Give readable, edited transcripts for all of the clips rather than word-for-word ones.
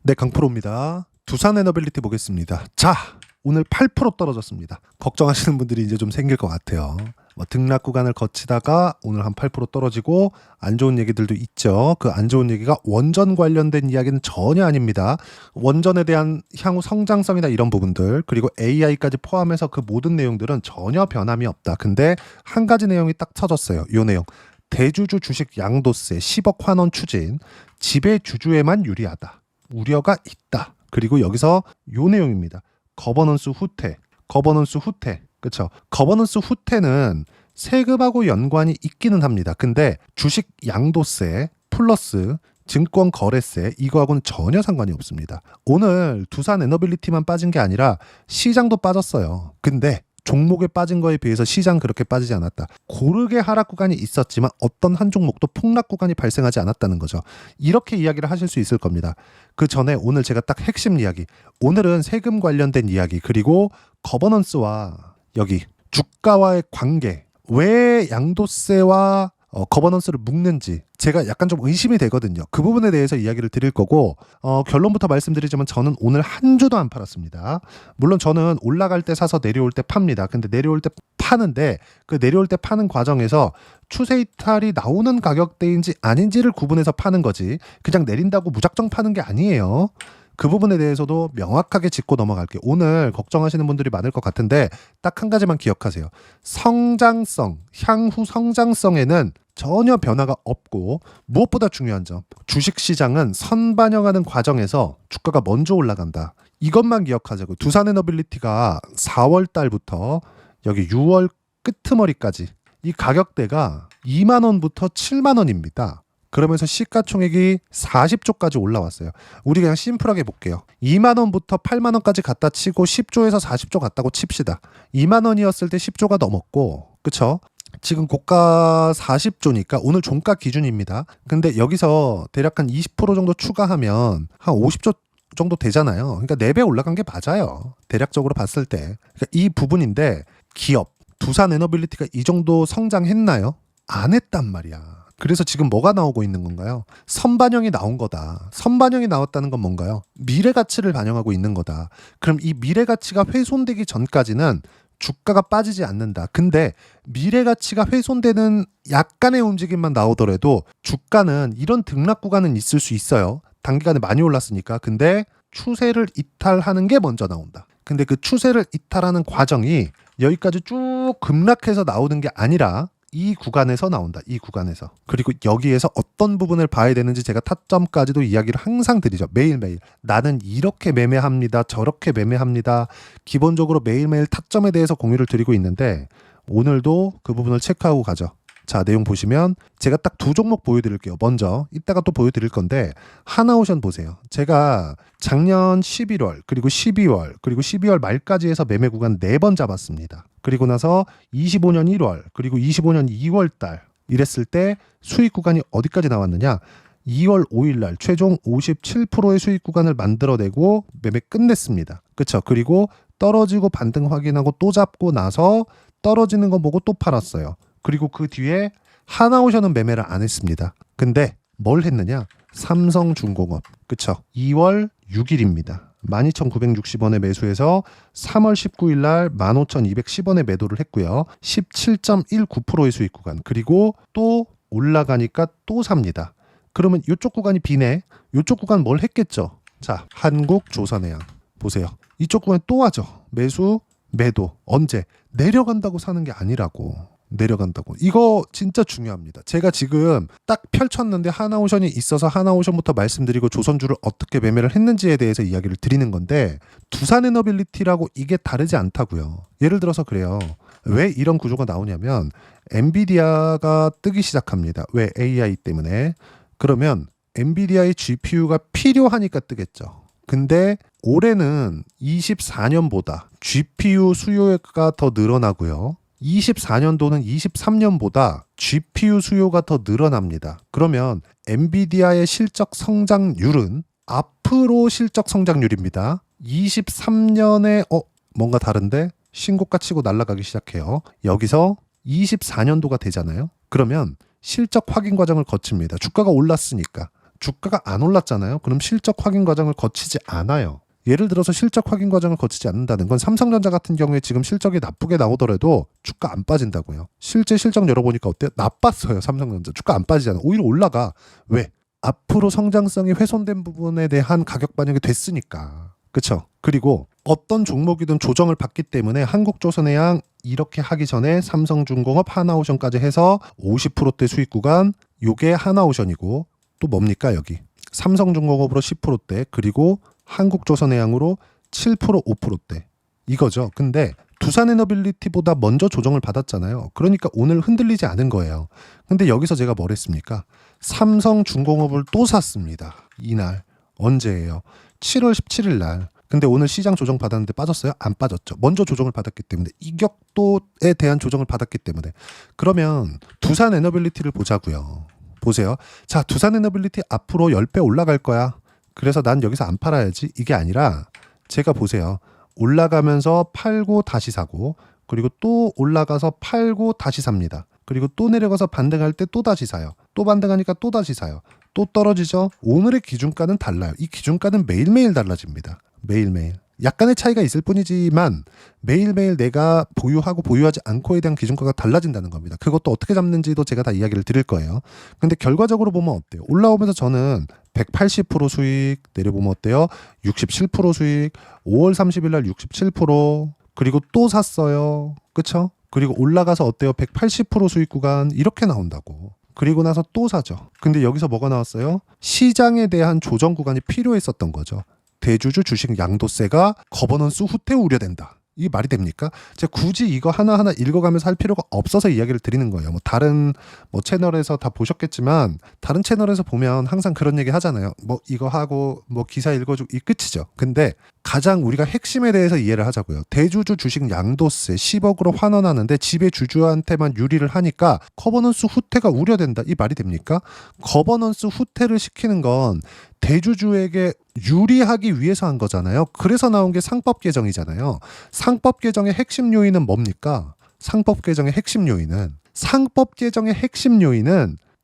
네, 강프로입니다. 두산 에너빌리티 보겠습니다. 자, 오늘 8% 떨어졌습니다. 걱정하시는 분들이 이제 좀 생길 것 같아요. 등락 구간을 거치다가 오늘 한 8% 떨어지고 안 좋은 얘기들도 있죠. 그 안 좋은 얘기가 원전 관련된 이야기는 전혀 아닙니다. 원전에 대한 향후 성장성이나 이런 부분들, 그리고 AI까지 포함해서 그 모든 내용들은 전혀 변함이 없다. 근데 한 가지 내용이 딱 쳐졌어요. 이 내용. 대주주 주식 양도세 10억 환원 추진, 지배 주주에만 유리하다. 우려가 있다. 그리고 여기서 요 내용입니다. 거버넌스 후퇴. 그쵸? 거버넌스 후퇴는 세금하고 연관이 있기는 합니다. 근데 주식 양도세 플러스 증권 거래세 이거하고는 전혀 상관이 없습니다. 오늘 두산 에너빌리티만 빠진 게 아니라 시장도 빠졌어요. 근데 종목에 빠진 거에 비해서 시장 그렇게 빠지지 않았다. 고르게 하락 구간이 있었지만 어떤 한 종목도 폭락 구간이 발생하지 않았다는 거죠. 이렇게 이야기를 하실 수 있을 겁니다. 그 전에 오늘 제가 딱 핵심 이야기. 오늘은 세금 관련된 이야기 그리고 거버넌스와 여기 주가와의 관계. 왜 양도세와 거버넌스를 묶는지 제가 약간 좀 의심이 되거든요. 그 부분에 대해서 이야기를 드릴 거고 결론부터 말씀드리자면 저는 오늘 한 주도 안 팔았습니다. 물론 저는 올라갈 때 사서 내려올 때 팝니다. 근데 내려올 때 파는데 그 내려올 때 파는 과정에서 추세 이탈이 나오는 가격대인지 아닌지를 구분해서 파는 거지 그냥 내린다고 무작정 파는 게 아니에요. 그 부분에 대해서도 명확하게 짚고 넘어갈게요. 오늘 걱정하시는 분들이 많을 것 같은데 딱 한 가지만 기억하세요. 성장성, 향후 성장성에는 전혀 변화가 없고 무엇보다 중요한 점, 주식시장은 선반영하는 과정에서 주가가 먼저 올라간다. 이것만 기억하자고. 두산에너빌리티가 4월 달부터 여기 6월 끄트머리까지 이 가격대가 2만 원부터 7만 원입니다. 그러면서 시가총액이 40조까지 올라왔어요. 우리 그냥 심플하게 볼게요. 2만 원부터 8만 원까지 갖다 치고 10조에서 40조 갔다고 칩시다. 2만 원이었을 때 10조가 넘었고, 그쵸? 지금 고가 40조니까 오늘 종가 기준입니다. 근데 여기서 대략 한 20% 정도 추가하면 한 50조 정도 되잖아요. 그러니까 4배 올라간 게 맞아요. 대략적으로 봤을 때. 그러니까 이 부분인데 기업, 두산 에너빌리티가 이 정도 성장했나요? 안 했단 말이야. 그래서 지금 뭐가 나오고 있는 건가요? 선반영이 나온 거다. 선반영이 나왔다는 건 뭔가요? 미래 가치를 반영하고 있는 거다. 그럼 이 미래 가치가 훼손되기 전까지는 주가가 빠지지 않는다. 근데 미래 가치가 훼손되는 약간의 움직임만 나오더라도 주가는 이런 등락 구간은 있을 수 있어요. 단기간에 많이 올랐으니까. 근데 추세를 이탈하는 게 먼저 나온다. 근데 그 추세를 이탈하는 과정이 여기까지 쭉 급락해서 나오는 게 아니라 이 구간에서 나온다. 이 구간에서. 그리고 여기에서 어떤 부분을 봐야 되는지 제가 타점까지도 이야기를 항상 드리죠. 매일매일. 나는 이렇게 매매합니다. 저렇게 매매합니다. 기본적으로 매일매일 타점에 대해서 공유를 드리고 있는데 오늘도 그 부분을 체크하고 가죠. 자, 내용 보시면 제가 딱 두 종목 보여드릴게요. 먼저 이따가 또 보여드릴 건데 하나오션 보세요. 제가 작년 11월 그리고 12월 그리고 12월 말까지 해서 매매 구간 4번 잡았습니다. 그리고 나서 25년 1월 그리고 25년 2월 달 이랬을 때 수익 구간이 어디까지 나왔느냐? 2월 5일 날 최종 57%의 수익 구간을 만들어내고 매매 끝냈습니다. 그렇죠? 그리고 떨어지고 반등 확인하고 또 잡고 나서 떨어지는 거 보고 또 팔았어요. 그리고 그 뒤에 하나오션은 매매를 안 했습니다. 근데 뭘 했느냐? 삼성중공업. 그쵸? 2월 6일입니다. 12,960원에 매수해서 3월 19일 날 15,210원에 매도를 했고요. 17.19%의 수익 구간. 그리고 또 올라가니까 또 삽니다. 그러면 이쪽 구간이 비네. 이쪽 구간 뭘 했겠죠? 자, 한국조선해양. 보세요. 이쪽 구간 또 하죠. 매수, 매도. 언제? 내려간다고 사는 게 아니라고. 내려간다고. 이거 진짜 중요합니다. 제가 지금 딱 펼쳤는데 하나오션이 있어서 하나오션부터 말씀드리고 조선주를 어떻게 매매를 했는지에 대해서 이야기를 드리는 건데 두산에너빌리티라고 이게 다르지 않다고요. 예를 들어서 그래요. 왜 이런 구조가 나오냐면 엔비디아가 뜨기 시작합니다. 왜? AI 때문에. 그러면 엔비디아의 GPU가 필요하니까 뜨겠죠. 근데 올해는 24년보다 GPU 수요가 더 늘어나고요. 24년도는 23년보다 GPU 수요가 더 늘어납니다. 그러면 엔비디아의 실적 성장률은 앞으로 실적 성장률입니다. 23년에 뭔가 다른데 신고가 치고 날아가기 시작해요. 여기서 24년도가 되잖아요. 그러면 실적 확인 과정을 거칩니다. 주가가 올랐으니까. 주가가 안 올랐잖아요. 그럼 실적 확인 과정을 거치지 않아요. 예를 들어서 실적 확인 과정을 거치지 않는다는 건 삼성전자 같은 경우에 지금 실적이 나쁘게 나오더라도 주가 안 빠진다고요. 실제 실적 열어보니까 어때요? 나빴어요. 삼성전자. 주가 안 빠지잖아. 오히려 올라가. 왜? 앞으로 성장성이 훼손된 부분에 대한 가격 반영이 됐으니까. 그렇죠? 그리고 어떤 종목이든 조정을 받기 때문에 한국조선해양 이렇게 하기 전에 삼성중공업 하나오션까지 해서 50%대 수익 구간, 요게 하나오션이고 또 뭡니까 여기? 삼성중공업으로 10%대 그리고 한국조선해양으로 7% 5%대 이거죠. 근데 두산에너빌리티보다 먼저 조정을 받았잖아요. 그러니까 오늘 흔들리지 않은 거예요. 근데 여기서 제가 뭘 했습니까? 삼성중공업을 또 샀습니다. 이날 언제예요? 7월 17일 날. 근데 오늘 시장 조정 받았는데 빠졌어요? 안 빠졌죠. 먼저 조정을 받았기 때문에 이격도에 대한 조정을 받았기 때문에 그러면 두산에너빌리티를 보자고요. 보세요. 자, 두산에너빌리티 앞으로 10배 올라갈 거야. 그래서 난 여기서 안 팔아야지. 이게 아니라 제가 보세요. 올라가면서 팔고 다시 사고 그리고 또 올라가서 팔고 다시 삽니다. 그리고 또 내려가서 반등할 때 또 다시 사요. 또 반등하니까 또 다시 사요. 또 떨어지죠. 오늘의 기준가는 달라요. 이 기준가는 매일매일 달라집니다. 매일매일. 약간의 차이가 있을 뿐이지만 매일매일 내가 보유하고 보유하지 않고에 대한 기준가가 달라진다는 겁니다. 그것도 어떻게 잡는지도 제가 다 이야기를 드릴 거예요. 근데 결과적으로 보면 어때요? 올라오면서 저는 180% 수익, 내려보면 어때요? 67% 수익, 5월 30일 날 67%, 그리고 또 샀어요. 그쵸? 그리고 올라가서 어때요? 180% 수익 구간 이렇게 나온다고. 그리고 나서 또 사죠. 근데 여기서 뭐가 나왔어요? 시장에 대한 조정 구간이 필요했었던 거죠. 대주주 주식 양도세가 거버넌스 후퇴 우려된다. 이게 말이 됩니까? 제가 굳이 이거 하나하나 읽어가면서 할 필요가 없어서 이야기를 드리는 거예요. 뭐 다른 채널에서 다 보셨겠지만 다른 채널에서 보면 항상 그런 얘기 하잖아요. 뭐 이거 하고 뭐 기사 읽어주고 이 끝이죠. 근데 가장 우리가 핵심에 대해서 이해를 하자고요. 대주주 주식 양도세 10억으로 환원하는데 지배 주주한테만 유리를 하니까 거버넌스 후퇴가 우려된다. 이 말이 됩니까? 거버넌스 후퇴를 시키는 건 대주주에게 유리하기 위해서 한 거잖아요. 그래서 나온 게 상법 개정이잖아요. 상법 개정의 핵심 요인은 뭡니까? 상법 개정의 핵심 요인은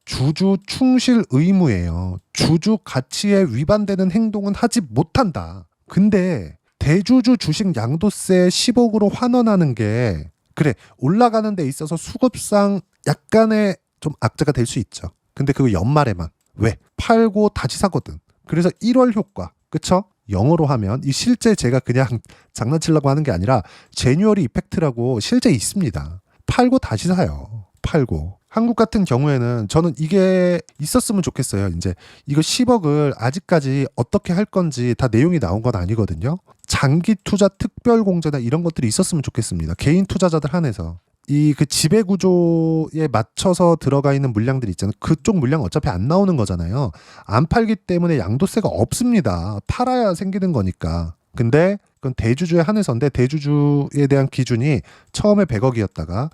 주주 충실 의무예요. 주주 가치에 위반되는 행동은 하지 못한다. 근데 대주주 주식 양도세 10억으로 환원하는 게 그래 올라가는 데 있어서 수급상 약간의 좀 악재가 될 수 있죠. 근데 그거 연말에만 왜? 팔고 다시 사거든. 그래서 1월 효과 그쵸? 영어로 하면 이 실제 제가 그냥 장난치려고 하는 게 아니라 제뉴얼리 이펙트라고 실제 있습니다. 팔고 다시 사요. 팔고. 한국 같은 경우에는 저는 이게 있었으면 좋겠어요. 이제 이거 10억을 아직까지 어떻게 할 건지 다 내용이 나온 건 아니거든요. 장기 투자 특별 공제나 이런 것들이 있었으면 좋겠습니다. 개인 투자자들 한해서. 이 그 지배 구조에 맞춰서 들어가 있는 물량들이 있잖아요. 그쪽 물량 어차피 안 나오는 거잖아요. 안 팔기 때문에 양도세가 없습니다. 팔아야 생기는 거니까. 근데 그건 대주주에 한해서인데 대주주에 대한 기준이 처음에 100억이었다가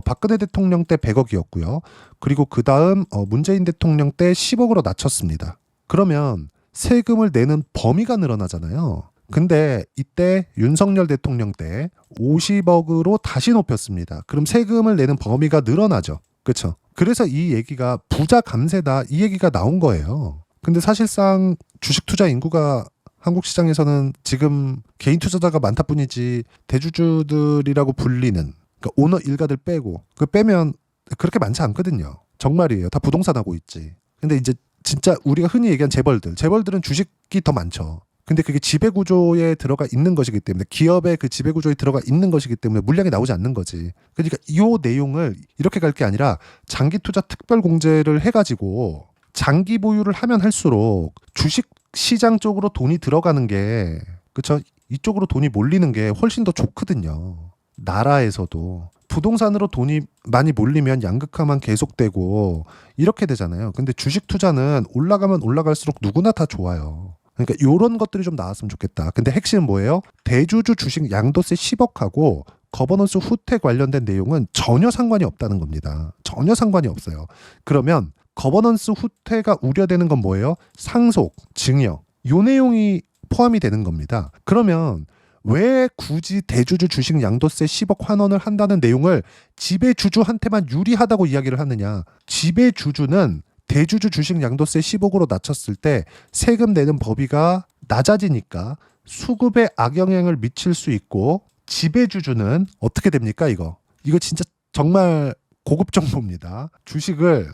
박근혜 대통령 때 100억이었고요. 그리고 그 다음 문재인 대통령 때 10억으로 낮췄습니다. 그러면 세금을 내는 범위가 늘어나잖아요. 근데 이때 윤석열 대통령 때 50억으로 다시 높였습니다. 그럼 세금을 내는 범위가 늘어나죠. 그렇죠? 그래서 이 얘기가 부자 감세다 이 얘기가 나온 거예요. 근데 사실상 주식 투자 인구가 한국 시장에서는 지금 개인 투자자가 많다 뿐이지 대주주들이라고 불리는 그러니까 오너 일가들 빼고 그 빼면 그렇게 많지 않거든요. 정말이에요. 다 부동산 하고 있지. 근데 이제 진짜 우리가 흔히 얘기한 재벌들은 주식이 더 많죠. 근데 그게 지배구조에 들어가 있는 것이기 때문에 기업의 그 지배구조에 들어가 있는 것이기 때문에 물량이 나오지 않는 거지. 그러니까 이 내용을 이렇게 갈 게 아니라 장기 투자 특별 공제를 해가지고 장기 보유를 하면 할수록 주식 시장 쪽으로 돈이 들어가는 게 그쵸? 이쪽으로 돈이 몰리는 게 훨씬 더 좋거든요. 나라에서도 부동산으로 돈이 많이 몰리면 양극화만 계속되고 이렇게 되잖아요. 근데 주식 투자는 올라가면 올라갈수록 누구나 다 좋아요. 그러니까 이런 것들이 좀 나왔으면 좋겠다. 근데 핵심은 뭐예요? 대주주 주식 양도세 10억하고 거버넌스 후퇴 관련된 내용은 전혀 상관이 없다는 겁니다. 전혀 상관이 없어요. 그러면 거버넌스 후퇴가 우려되는 건 뭐예요? 상속, 증여. 요 내용이 포함이 되는 겁니다. 그러면 왜 굳이 대주주 주식 양도세 10억 환원을 한다는 내용을 지배주주한테만 유리하다고 이야기를 하느냐? 지배주주는 대주주 주식 양도세 10억으로 낮췄을 때 세금 내는 범위가 낮아지니까 수급에 악영향을 미칠 수 있고 지배주주는 어떻게 됩니까? 이거 진짜 정말 고급 정보입니다. 주식을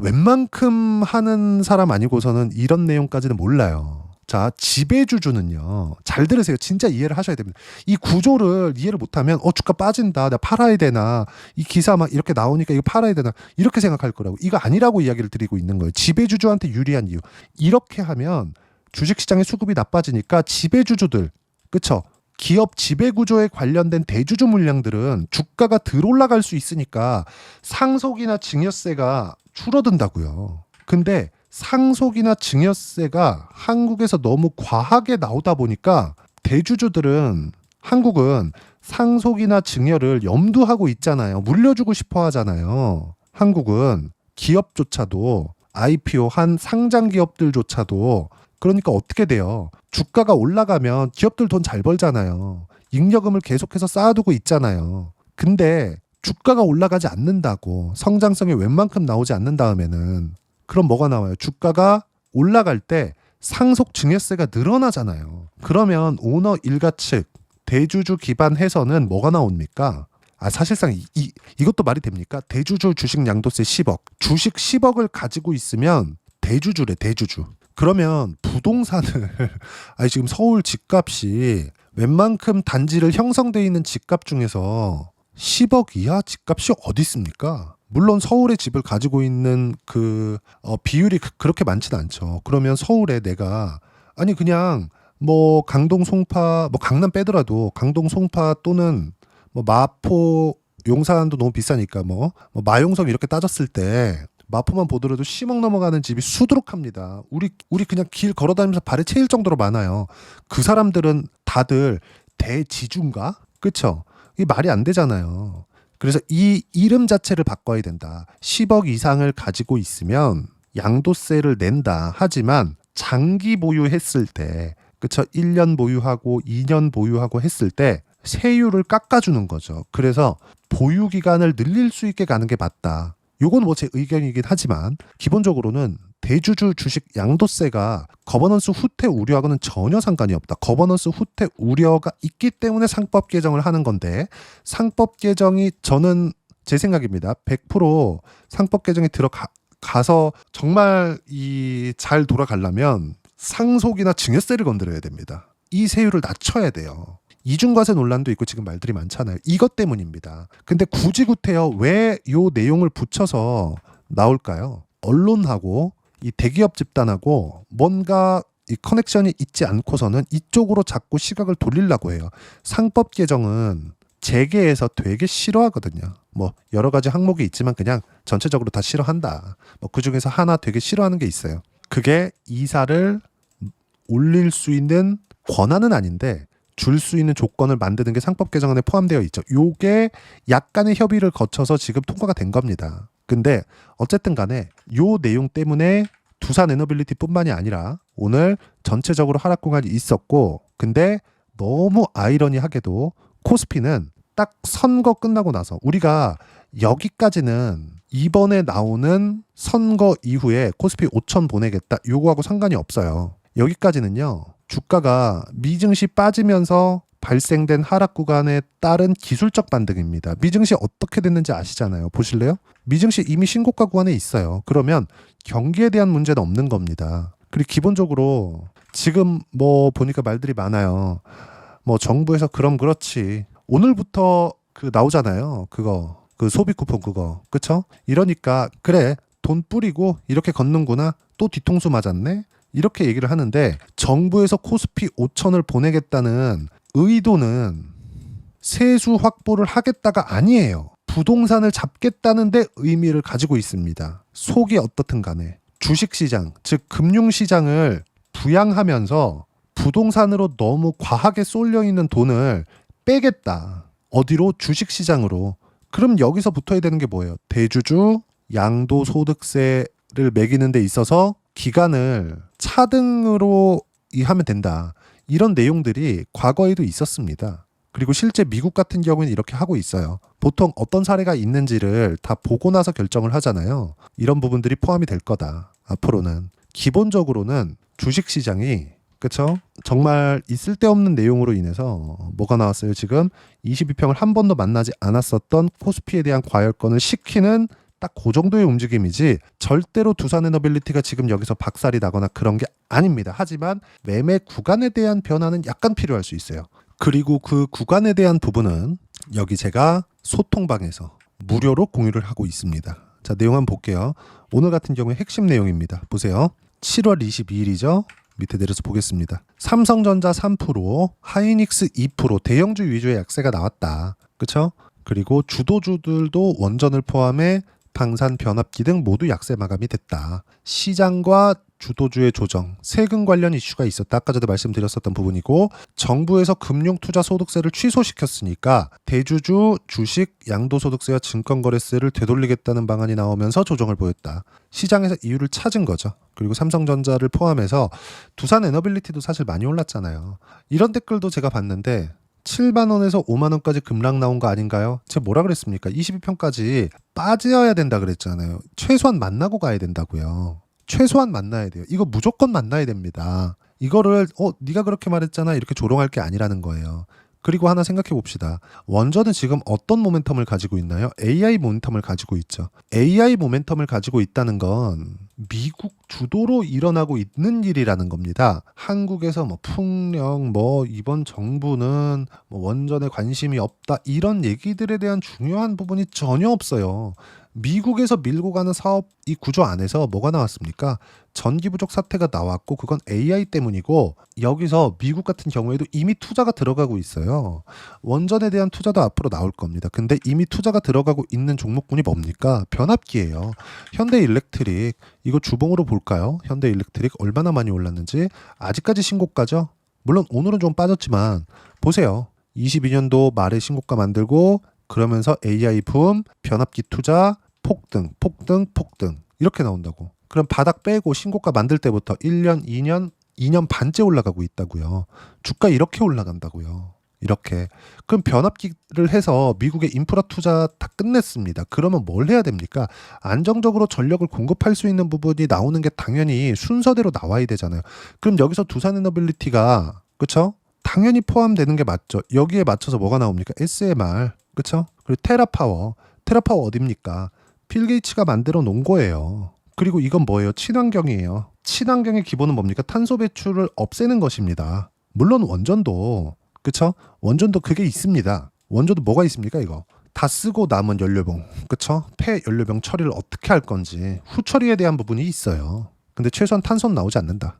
웬만큼 하는 사람 아니고서는 이런 내용까지는 몰라요. 자, 지배주주는요. 잘 들으세요. 진짜 이해를 하셔야 됩니다. 이 구조를 이해를 못하면 주가 빠진다. 내가 팔아야 되나. 이 기사 막 이렇게 나오니까 이거 팔아야 되나. 이렇게 생각할 거라고. 이거 아니라고 이야기를 드리고 있는 거예요. 지배주주한테 유리한 이유. 이렇게 하면 주식시장의 수급이 나빠지니까 지배주주들, 그쵸? 기업 지배구조에 관련된 대주주 물량들은 주가가 덜 올라갈 수 있으니까 상속이나 증여세가 줄어든다고요. 근데 상속이나 증여세가 한국에서 너무 과하게 나오다 보니까 대주주들은 한국은 상속이나 증여를 염두하고 있잖아요. 물려주고 싶어 하잖아요. 한국은 기업조차도 IPO 한 상장 기업들조차도 그러니까 어떻게 돼요? 주가가 올라가면 기업들 돈 잘 벌잖아요. 잉여금을 계속해서 쌓아두고 있잖아요. 근데 주가가 올라가지 않는다고 성장성이 웬만큼 나오지 않는 다음에는 그럼 뭐가 나와요? 주가가 올라갈 때 상속 증여세가 늘어나잖아요. 그러면 오너 일가 측 대주주 기반해서는 뭐가 나옵니까? 사실상 이것도 말이 됩니까? 대주주 주식 양도세 10억. 주식 10억을 가지고 있으면 대주주래, 대주주. 그러면 부동산을 지금 서울 집값이 웬만큼 단지를 형성돼 있는 집값 중에서 10억 이하 집값이 어디 있습니까? 물론 서울에 집을 가지고 있는 비율이 그렇게 많진 않죠. 그러면 서울에 내가 그냥 뭐 강동 송파 뭐 강남 빼더라도 강동 송파 또는 뭐 마포 용산도 너무 비싸니까 뭐 마용석 이렇게 따졌을 때 마포만 보더라도 10억 넘어가는 집이 수두룩합니다. 우리 그냥 길 걸어다니면서 발에 채일 정도로 많아요. 그 사람들은 다들 대지주인가? 그쵸? 이게 말이 안 되잖아요. 그래서 이 이름 자체를 바꿔야 된다. 10억 이상을 가지고 있으면 양도세를 낸다. 하지만 장기 보유했을 때, 그쵸? 1년 보유하고 2년 보유하고 했을 때 세율을 깎아주는 거죠. 그래서 보유 기간을 늘릴 수 있게 가는 게 맞다. 요건 뭐 제 의견이긴 하지만 기본적으로는 대주주 주식 양도세가 거버넌스 후퇴 우려하고는 전혀 상관이 없다. 거버넌스 후퇴 우려가 있기 때문에 상법 개정을 하는 건데 상법 개정이 저는 제 생각입니다. 100% 상법 개정에 들어가서 정말 잘 돌아가려면 상속이나 증여세를 건드려야 됩니다. 이 세율을 낮춰야 돼요. 이중과세 논란도 있고 지금 말들이 많잖아요. 이것 때문입니다. 근데 굳이 구태여 왜 요 내용을 붙여서 나올까요? 언론하고 이 대기업 집단하고 뭔가 이 커넥션이 있지 않고서는 이쪽으로 자꾸 시각을 돌리려고 해요. 상법 개정은 재계에서 되게 싫어하거든요. 뭐 여러 가지 항목이 있지만 그냥 전체적으로 다 싫어한다. 뭐 그중에서 하나 되게 싫어하는 게 있어요. 그게 이사를 올릴 수 있는 권한은 아닌데 줄 수 있는 조건을 만드는 게 상법 개정안에 포함되어 있죠. 요게 약간의 협의를 거쳐서 지금 통과가 된 겁니다. 근데 어쨌든 간에 요 내용 때문에 두산 에너빌리티 뿐만이 아니라 오늘 전체적으로 하락 구간이 있었고 근데 너무 아이러니하게도 코스피는 딱 선거 끝나고 나서 우리가 여기까지는 이번에 나오는 선거 이후에 코스피 5천 보내겠다 요거하고 상관이 없어요. 여기까지는요. 주가가 미증시 빠지면서 발생된 하락 구간에 따른 기술적 반등입니다. 미증시 어떻게 됐는지 아시잖아요. 보실래요? 미증시 이미 신고가 구간에 있어요. 그러면 경기에 대한 문제는 없는 겁니다. 그리고 기본적으로 지금 뭐 보니까 말들이 많아요. 뭐 정부에서 그럼 그렇지. 오늘부터 나오잖아요. 그 소비 쿠폰 그거. 그쵸? 이러니까 그래. 돈 뿌리고 이렇게 걷는구나. 또 뒤통수 맞았네. 이렇게 얘기를 하는데 정부에서 코스피 5천을 보내겠다는 의도는 세수 확보를 하겠다가 아니에요. 부동산을 잡겠다는 데 의미를 가지고 있습니다. 속이 어떻든 간에 주식시장, 즉 금융시장을 부양하면서 부동산으로 너무 과하게 쏠려 있는 돈을 빼겠다. 어디로? 주식시장으로. 그럼 여기서 붙어야 되는 게 뭐예요? 대주주 양도소득세를 매기는 데 있어서 기간을 차등으로 하면 된다. 이런 내용들이 과거에도 있었습니다. 그리고 실제 미국 같은 경우는 이렇게 하고 있어요. 보통 어떤 사례가 있는지를 다 보고 나서 결정을 하잖아요. 이런 부분들이 포함이 될 거다. 앞으로는. 기본적으로는 주식시장이 그쵸? 정말 있을 데 없는 내용으로 인해서 뭐가 나왔어요? 지금 22평을 한 번도 만나지 않았었던 코스피에 대한 과열권을 시키는 딱 그 정도의 움직임이지 절대로 두산에너빌리티가 지금 여기서 박살이 나거나 그런 게 아닙니다. 하지만 매매 구간에 대한 변화는 약간 필요할 수 있어요. 그리고 그 구간에 대한 부분은 여기 제가 소통방에서 무료로 공유를 하고 있습니다. 자, 내용 한번 볼게요. 오늘 같은 경우에 핵심 내용입니다. 보세요. 7월 22일이죠. 밑에 내려서 보겠습니다. 삼성전자 3%, 하이닉스 2%, 대형주 위주의 약세가 나왔다. 그쵸? 그리고 주도주들도 원전을 포함해 방산, 변압기 등 모두 약세 마감이 됐다. 시장과 주도주의 조정, 세금 관련 이슈가 있었다. 아까 전에 말씀드렸었던 부분이고 정부에서 금융투자소득세를 취소시켰으니까 대주주, 주식, 양도소득세와 증권거래세를 되돌리겠다는 방안이 나오면서 조정을 보였다. 시장에서 이유를 찾은 거죠. 그리고 삼성전자를 포함해서 두산에너빌리티도 사실 많이 올랐잖아요. 이런 댓글도 제가 봤는데 7만 원에서 5만 원까지 급락 나온 거 아닌가요? 제가 뭐라 그랬습니까? 22평까지 빠져야 된다 그랬잖아요. 최소한 만나고 가야 된다고요. 최소한 만나야 돼요. 이거 무조건 만나야 됩니다. 이거를 네가 그렇게 말했잖아 이렇게 조롱할 게 아니라는 거예요. 그리고 하나 생각해 봅시다. 원전은 지금 어떤 모멘텀을 가지고 있나요? AI 모멘텀을 가지고 있죠. AI 모멘텀을 가지고 있다는 건 미국 주도로 일어나고 있는 일이라는 겁니다. 한국에서 뭐 풍령, 뭐 이번 정부는 뭐 원전에 관심이 없다 이런 얘기들에 대한 중요한 부분이 전혀 없어요. 미국에서 밀고 가는 사업 이 구조 안에서 뭐가 나왔습니까? 전기 부족 사태가 나왔고 그건 AI 때문이고 여기서 미국 같은 경우에도 이미 투자가 들어가고 있어요. 원전에 대한 투자도 앞으로 나올 겁니다. 근데 이미 투자가 들어가고 있는 종목군이 뭡니까? 변압기예요. 현대일렉트릭 이거 주봉으로 볼까요? 현대일렉트릭 얼마나 많이 올랐는지 아직까지 신고가죠? 물론 오늘은 좀 빠졌지만 보세요. 22년도 말에 신고가 만들고 그러면서 AI 붐, 변압기 투자, 폭등 이렇게 나온다고. 그럼 바닥 빼고 신고가 만들 때부터 1년, 2년 반째 올라가고 있다고요. 주가 이렇게 올라간다고요. 이렇게. 그럼 변압기를 해서 미국의 인프라 투자 다 끝냈습니다. 그러면 뭘 해야 됩니까? 안정적으로 전력을 공급할 수 있는 부분이 나오는 게 당연히 순서대로 나와야 되잖아요. 그럼 여기서 두산에너빌리티가 그쵸? 당연히 포함되는 게 맞죠. 여기에 맞춰서 뭐가 나옵니까? SMR 그쵸? 그리고 테라파워 어딥니까? 필 게이츠가 만들어 놓은 거예요. 그리고 이건 뭐예요? 친환경이에요. 친환경의 기본은 뭡니까? 탄소 배출을 없애는 것입니다. 물론 원전도 그쵸? 원전도 그게 있습니다. 원전도 뭐가 있습니까? 이거 다 쓰고 남은 연료봉 그쵸? 폐 연료봉 처리를 어떻게 할 건지 후처리에 대한 부분이 있어요. 근데 최소한 탄소는 나오지 않는다.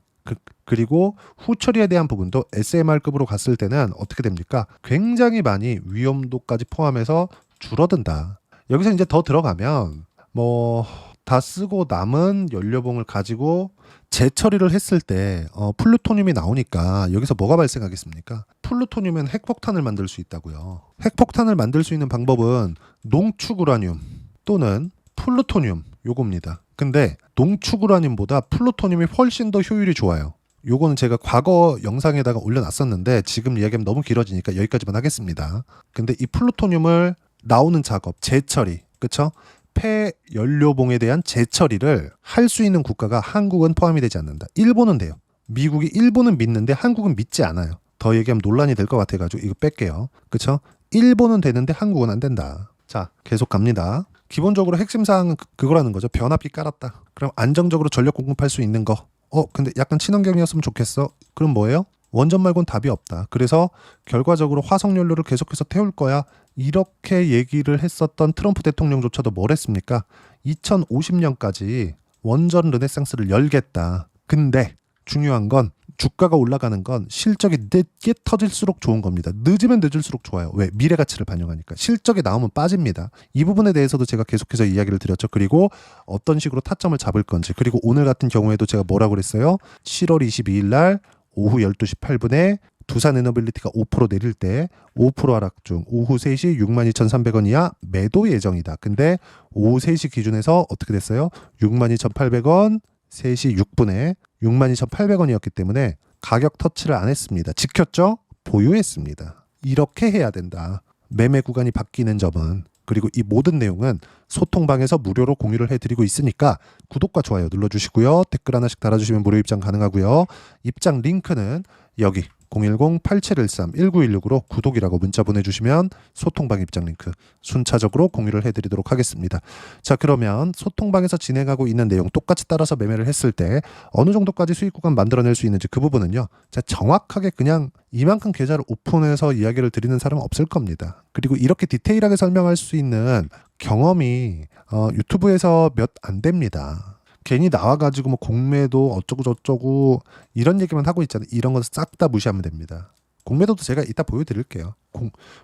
그리고 후처리에 대한 부분도 SMR급으로 갔을 때는 어떻게 됩니까? 굉장히 많이 위험도까지 포함해서 줄어든다. 여기서 이제 더 들어가면 뭐 다 쓰고 남은 연료봉을 가지고 재처리를 했을 때 플루토늄이 나오니까 여기서 뭐가 발생하겠습니까? 플루토늄은 핵폭탄을 만들 수 있다고요. 핵폭탄을 만들 수 있는 방법은 농축우라늄 또는 플루토늄 요겁니다. 근데 농축우라늄보다 플루토늄이 훨씬 더 효율이 좋아요. 요거는 제가 과거 영상에다가 올려놨었는데 지금 이야기하면 너무 길어지니까 여기까지만 하겠습니다. 근데 이 플루토늄을 나오는 작업, 재처리, 그쵸? 폐연료봉에 대한 재처리를 할 수 있는 국가가 한국은 포함이 되지 않는다. 일본은 돼요. 미국이 일본은 믿는데 한국은 믿지 않아요. 더 얘기하면 논란이 될 것 같아가지고 이거 뺄게요. 그쵸? 일본은 되는데 한국은 안 된다. 자, 계속 갑니다. 기본적으로 핵심 사항은 그거라는 거죠. 변압기 깔았다. 그럼 안정적으로 전력 공급할 수 있는 거. 근데 약간 친환경이었으면 좋겠어. 그럼 뭐예요? 원전 말고는 답이 없다. 그래서 결과적으로 화석연료를 계속해서 태울 거야. 이렇게 얘기를 했었던 트럼프 대통령조차도 뭘 했습니까? 2050년까지 원전 르네상스를 열겠다. 근데 중요한 건 주가가 올라가는 건 실적이 늦게 터질수록 좋은 겁니다. 늦으면 늦을수록 좋아요. 왜? 미래 가치를 반영하니까. 실적이 나오면 빠집니다. 이 부분에 대해서도 제가 계속해서 이야기를 드렸죠. 그리고 어떤 식으로 타점을 잡을 건지. 그리고 오늘 같은 경우에도 제가 뭐라고 그랬어요? 7월 22일 날 오후 12시 8분에 두산에너빌리티가 5% 내릴 때 5% 하락 중 오후 3시 62,300원 이하 매도 예정이다. 근데 오후 3시 기준에서 어떻게 됐어요? 62,800원 3시 6분에 62,800원이었기 때문에 가격 터치를 안 했습니다. 지켰죠? 보유했습니다. 이렇게 해야 된다. 매매 구간이 바뀌는 점은, 그리고 이 모든 내용은 소통방에서 무료로 공유를 해드리고 있으니까 구독과 좋아요 눌러주시고요. 댓글 하나씩 달아주시면 무료 입장 가능하고요. 입장 링크는 여기 010-8713-1916으로 구독이라고 문자 보내주시면 소통방 입장 링크 순차적으로 공유를 해드리도록 하겠습니다. 자, 그러면 소통방에서 진행하고 있는 내용 똑같이 따라서 매매를 했을 때 어느 정도까지 수익 구간 만들어낼 수 있는지 그 부분은요, 제가 정확하게 그냥 이만큼 계좌를 오픈해서 이야기를 드리는 사람은 없을 겁니다. 그리고 이렇게 디테일하게 설명할 수 있는 경험이 유튜브에서 몇 안 됩니다. 괜히 나와가지고 뭐 공매도 어쩌고 저쩌고 이런 얘기만 하고 있잖아요. 이런 거 싹 다 무시하면 됩니다. 공매도도 제가 이따 보여드릴게요.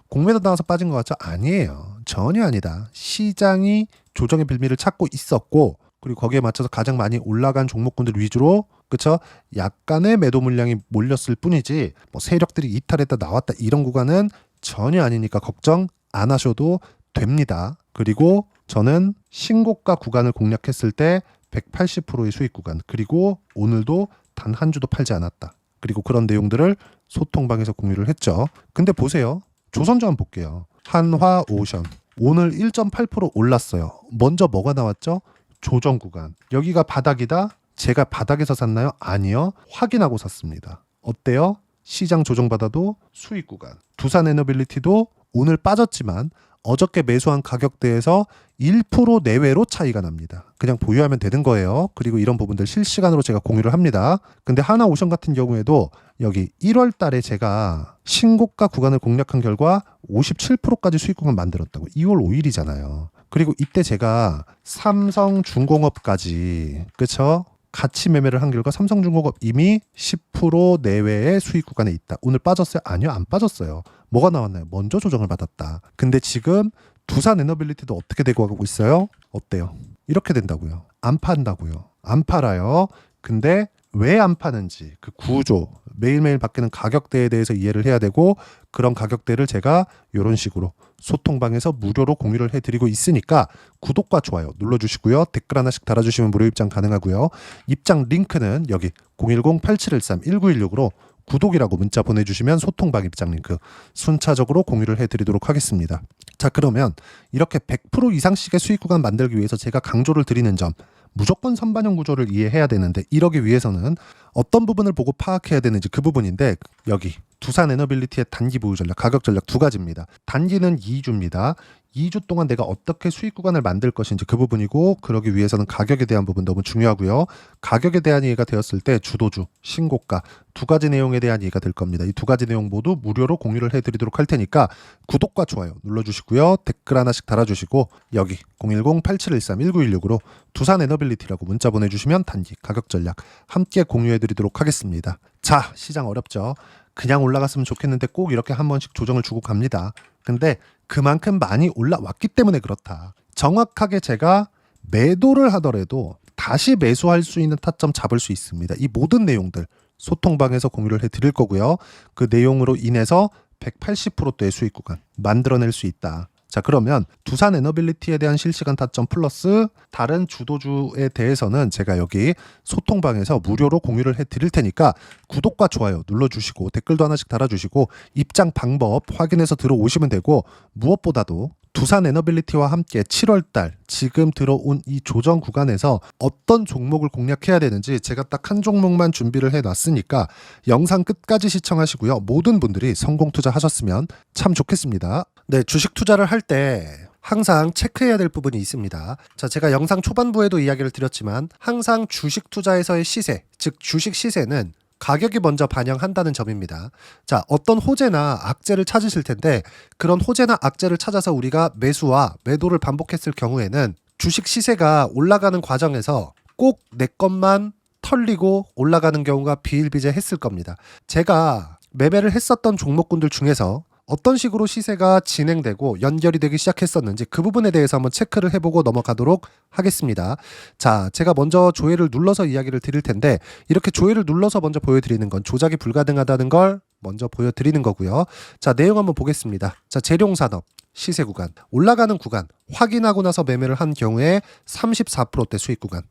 공매도 나와서 빠진 것 같죠? 아니에요. 전혀 아니다. 시장이 조정의 빌미를 찾고 있었고, 그리고 거기에 맞춰서 가장 많이 올라간 종목군들 위주로, 그쵸? 약간의 매도 물량이 몰렸을 뿐이지 뭐 세력들이 이탈했다 나왔다 이런 구간은 전혀 아니니까 걱정 안 하셔도 됩니다. 그리고 저는 신고가 구간을 공략했을 때 180%의 수익 구간, 그리고 오늘도 단 한 주도 팔지 않았다. 그리고 그런 내용들을 소통방에서 공유를 했죠. 근데 보세요. 조선주 한번 볼게요. 한화오션 오늘 1.8% 올랐어요. 먼저 뭐가 나왔죠? 조정 구간. 여기가 바닥이다. 제가 바닥에서 샀나요? 아니요. 확인하고 샀습니다. 어때요? 시장 조정받아도 수익 구간. 두산에너빌리티도 오늘 빠졌지만 어저께 매수한 가격대에서 1% 내외로 차이가 납니다. 그냥 보유하면 되는 거예요. 그리고 이런 부분들 실시간으로 제가 공유를 합니다. 근데 하나오션 같은 경우에도 여기 1월 달에 제가 신고가 구간을 공략한 결과 57%까지 수익 구간 만들었다고. 2월 5일이잖아요. 그리고 이때 제가 삼성중공업까지, 그쵸? 같이 매매를 한 결과 삼성중공업 이미 10% 내외의 수익 구간에 있다. 오늘 빠졌어요? 아니요, 안 빠졌어요. 뭐가 나왔나요? 먼저 조정을 받았다. 근데 지금 두산에너빌리티도 어떻게 되고 가고 있어요? 어때요? 이렇게 된다고요. 안 판다고요. 안 팔아요. 근데 왜 안 파는지 그 구조, 매일매일 바뀌는 가격대에 대해서 이해를 해야 되고, 그런 가격대를 제가 이런 식으로 소통방에서 무료로 공유를 해드리고 있으니까 구독과 좋아요 눌러주시고요. 댓글 하나씩 달아주시면 무료 입장 가능하고요. 입장 링크는 여기 010-8713-1916으로 구독이라고 문자 보내주시면 소통방 입장 링크 순차적으로 공유를 해드리도록 하겠습니다. 자, 그러면 이렇게 100% 이상씩의 수익 구간 만들기 위해서 제가 강조를 드리는 점, 무조건 선반영 구조를 이해해야 되는데 이러기 위해서는 어떤 부분을 보고 파악해야 되는지 그 부분인데, 여기 두산에너빌리티의 단기 보유 전략, 가격 전략 두 가지입니다. 단기는 2주입니다. 2주 동안 내가 어떻게 수익 구간을 만들 것인지 그 부분이고, 그러기 위해서는 가격에 대한 부분 너무 중요하고요. 가격에 대한 이해가 되었을 때 주도주, 신고가 두 가지 내용에 대한 이해가 될 겁니다. 이 두 가지 내용 모두 무료로 공유를 해드리도록 할 테니까 구독과 좋아요 눌러주시고요. 댓글 하나씩 달아주시고 여기 010-8713-1916으로 두산에너빌리티라고 문자 보내주시면 단기 가격 전략 함께 공유해드리도록 하겠습니다. 자, 시장 어렵죠? 그냥 올라갔으면 좋겠는데 꼭 이렇게 한 번씩 조정을 주고 갑니다. 근데 그만큼 많이 올라왔기 때문에 그렇다. 정확하게 제가 매도를 하더라도 다시 매수할 수 있는 타점 잡을 수 있습니다. 이 모든 내용들 소통방에서 공유를 해드릴 거고요. 그 내용으로 인해서 180%대의 수익 구간 만들어낼 수 있다. 자, 그러면 두산에너빌리티에 대한 실시간 타점 플러스 다른 주도주에 대해서는 제가 여기 소통방에서 무료로 공유를 해드릴 테니까 구독과 좋아요 눌러주시고 댓글도 하나씩 달아주시고 입장 방법 확인해서 들어오시면 되고, 무엇보다도 두산에너빌리티와 함께 7월달 지금 들어온 이 조정 구간에서 어떤 종목을 공략해야 되는지 제가 딱 한 종목만 준비를 해놨으니까 영상 끝까지 시청하시고요. 모든 분들이 성공 투자하셨으면 참 좋겠습니다. 네, 주식 투자를 할 때 항상 체크해야 될 부분이 있습니다. 자, 제가 영상 초반부에도 이야기를 드렸지만 항상 주식 투자에서의 시세, 즉 주식 시세는 가격이 먼저 반영한다는 점입니다. 자, 어떤 호재나 악재를 찾으실 텐데 그런 호재나 악재를 찾아서 우리가 매수와 매도를 반복했을 경우에는 주식 시세가 올라가는 과정에서 꼭 내 것만 털리고 올라가는 경우가 비일비재했을 겁니다. 제가 매매를 했었던 종목군들 중에서 어떤 식으로 시세가 진행되고 연결이 되기 시작했었는지 그 부분에 대해서 한번 체크를 해보고 넘어가도록 하겠습니다. 자, 제가 먼저 조회를 눌러서 이야기를 드릴 텐데 이렇게 조회를 눌러서 먼저 보여드리는 건 조작이 불가능하다는 걸 먼저 보여드리는 거고요. 자, 내용 한번 보겠습니다. 자, 재룡산업 시세 구간, 올라가는 구간 확인하고 나서 매매를 한 경우에 34%대 수익 구간.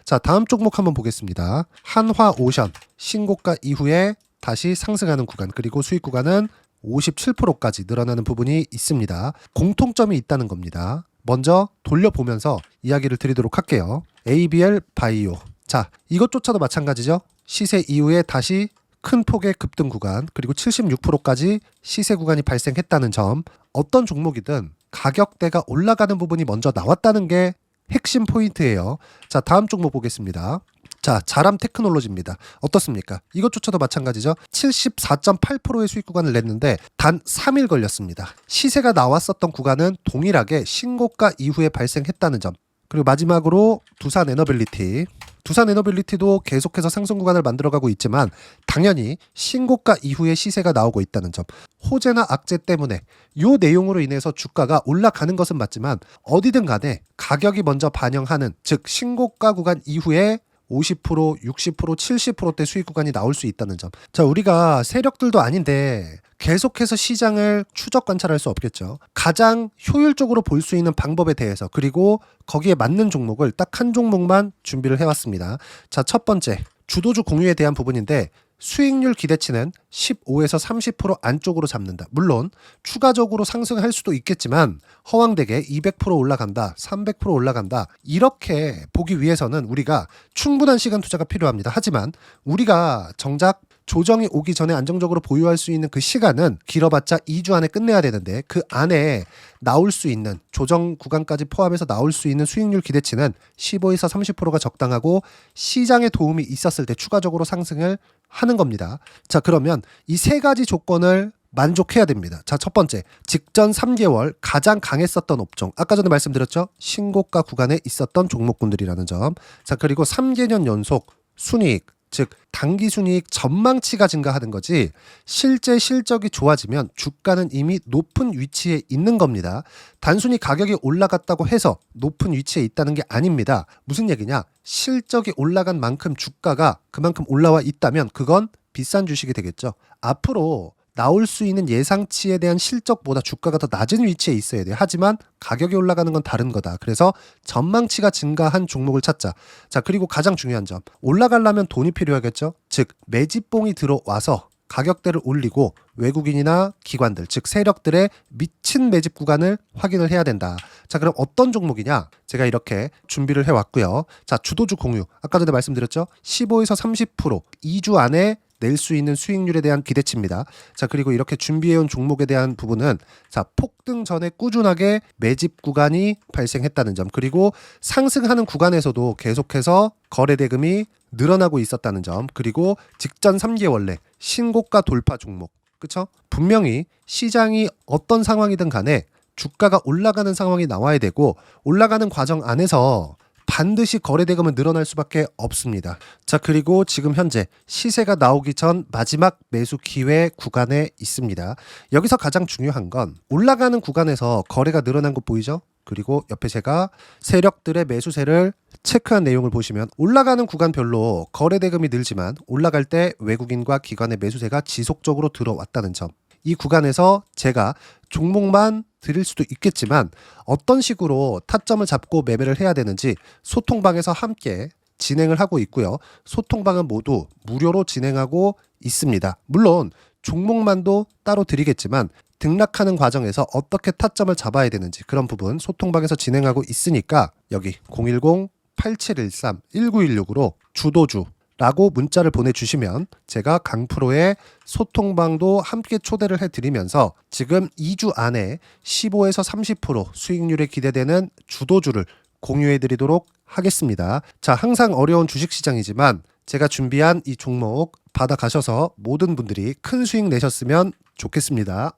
자, 다음 종목 한번 보겠습니다. 한화오션 신고가 이후에 다시 상승하는 구간, 그리고 수익 구간은 57%까지 늘어나는 부분이 있습니다. 공통점이 있다는 겁니다. 먼저 돌려보면서 이야기를 드리도록 할게요. ABL 바이오. 자, 이것조차도 마찬가지죠. 시세 이후에 다시 큰 폭의 급등 구간, 그리고 76%까지 시세 구간이 발생했다는 점. 어떤 종목이든 가격대가 올라가는 부분이 먼저 나왔다는 게 핵심 포인트예요. 자, 다음 종목 보겠습니다. 자, 자람 테크놀로지입니다. 어떻습니까? 이것조차도 마찬가지죠. 74.8%의 수익 구간을 냈는데 단 3일 걸렸습니다. 시세가 나왔었던 구간은 동일하게 신고가 이후에 발생했다는 점. 그리고 마지막으로 두산 에너빌리티. 두산 에너빌리티도 계속해서 상승 구간을 만들어가고 있지만 당연히 신고가 이후에 시세가 나오고 있다는 점. 호재나 악재 때문에 이 내용으로 인해서 주가가 올라가는 것은 맞지만 어디든 간에 가격이 먼저 반영하는, 즉 신고가 구간 이후에 50%, 60%, 70%대 수익 구간이 나올 수 있다는 점. 자, 우리가 세력들도 아닌데 계속해서 시장을 추적 관찰할 수 없겠죠. 가장 효율적으로 볼 수 있는 방법에 대해서, 그리고 거기에 맞는 종목을 딱 한 종목만 준비를 해왔습니다. 자, 첫 번째 주도주 공유에 대한 부분인데 수익률 기대치는 15에서 30% 안쪽으로 잡는다. 물론 추가적으로 상승할 수도 있겠지만 허황되게 200% 올라간다, 300% 올라간다, 이렇게 보기 위해서는 우리가 충분한 시간 투자가 필요합니다. 하지만 우리가 정작 조정이 오기 전에 안정적으로 보유할 수 있는 그 시간은 길어봤자 2주 안에 끝내야 되는데, 그 안에 나올 수 있는 조정 구간까지 포함해서 나올 수 있는 수익률 기대치는 15에서 30%가 적당하고 시장에 도움이 있었을 때 추가적으로 상승을 하는 겁니다. 자, 그러면 이 세 가지 조건을 만족해야 됩니다. 자, 첫 번째, 직전 3개월 가장 강했었던 업종. 아까 전에 말씀드렸죠? 신고가 구간에 있었던 종목군들이라는 점. 자, 그리고 3개년 연속 순이익, 즉 단기 순이익 전망치가 증가하는 거지 실제 실적이 좋아지면 주가는 이미 높은 위치에 있는 겁니다. 단순히 가격이 올라갔다고 해서 높은 위치에 있다는 게 아닙니다. 무슨 얘기냐? 실적이 올라간 만큼 주가가 그만큼 올라와 있다면 그건 비싼 주식이 되겠죠. 앞으로 나올 수 있는 예상치에 대한 실적보다 주가가 더 낮은 위치에 있어야 돼요. 하지만 가격이 올라가는 건 다른 거다. 그래서 전망치가 증가한 종목을 찾자. 자, 그리고 가장 중요한 점. 올라가려면 돈이 필요하겠죠. 즉 매집봉이 들어와서 가격대를 올리고 외국인이나 기관들, 즉 세력들의 미친 매집 구간을 확인을 해야 된다. 자, 그럼 어떤 종목이냐? 제가 이렇게 준비를 해왔고요. 자, 주도주 공유. 아까 전에 말씀드렸죠. 15에서 30% 2주 안에 낼 수 있는 수익률에 대한 기대치입니다. 자, 그리고 이렇게 준비해온 종목에 대한 부분은, 자, 폭등 전에 꾸준하게 매집 구간이 발생했다는 점, 그리고 상승하는 구간에서도 계속해서 거래 대금이 늘어나고 있었다는 점, 그리고 직전 3개월 내 신고가 돌파 종목. 그쵸? 분명히 시장이 어떤 상황이든 간에 주가가 올라가는 상황이 나와야 되고 올라가는 과정 안에서 반드시 거래대금은 늘어날 수밖에 없습니다. 자, 그리고 지금 현재 시세가 나오기 전 마지막 매수 기회 구간에 있습니다. 여기서 가장 중요한 건 올라가는 구간에서 거래가 늘어난 거 보이죠? 그리고 옆에 제가 세력들의 매수세를 체크한 내용을 보시면 올라가는 구간별로 거래대금이 늘지만 올라갈 때 외국인과 기관의 매수세가 지속적으로 들어왔다는 점. 이 구간에서 제가 종목만 드릴 수도 있겠지만 어떤 식으로 타점을 잡고 매매를 해야 되는지 소통방에서 함께 진행을 하고 있고요. 소통방은 모두 무료로 진행하고 있습니다. 물론 종목만도 따로 드리겠지만 등락하는 과정에서 어떻게 타점을 잡아야 되는지 그런 부분 소통방에서 진행하고 있으니까 여기 010-8713-1916으로 주도주 라고 문자를 보내주시면 제가 강프로의 소통방도 함께 초대를 해드리면서 지금 2주 안에 15에서 30% 수익률에 기대되는 주도주를 공유해드리도록 하겠습니다. 자, 항상 어려운 주식시장이지만 제가 준비한 이 종목 받아가셔서 모든 분들이 큰 수익 내셨으면 좋겠습니다.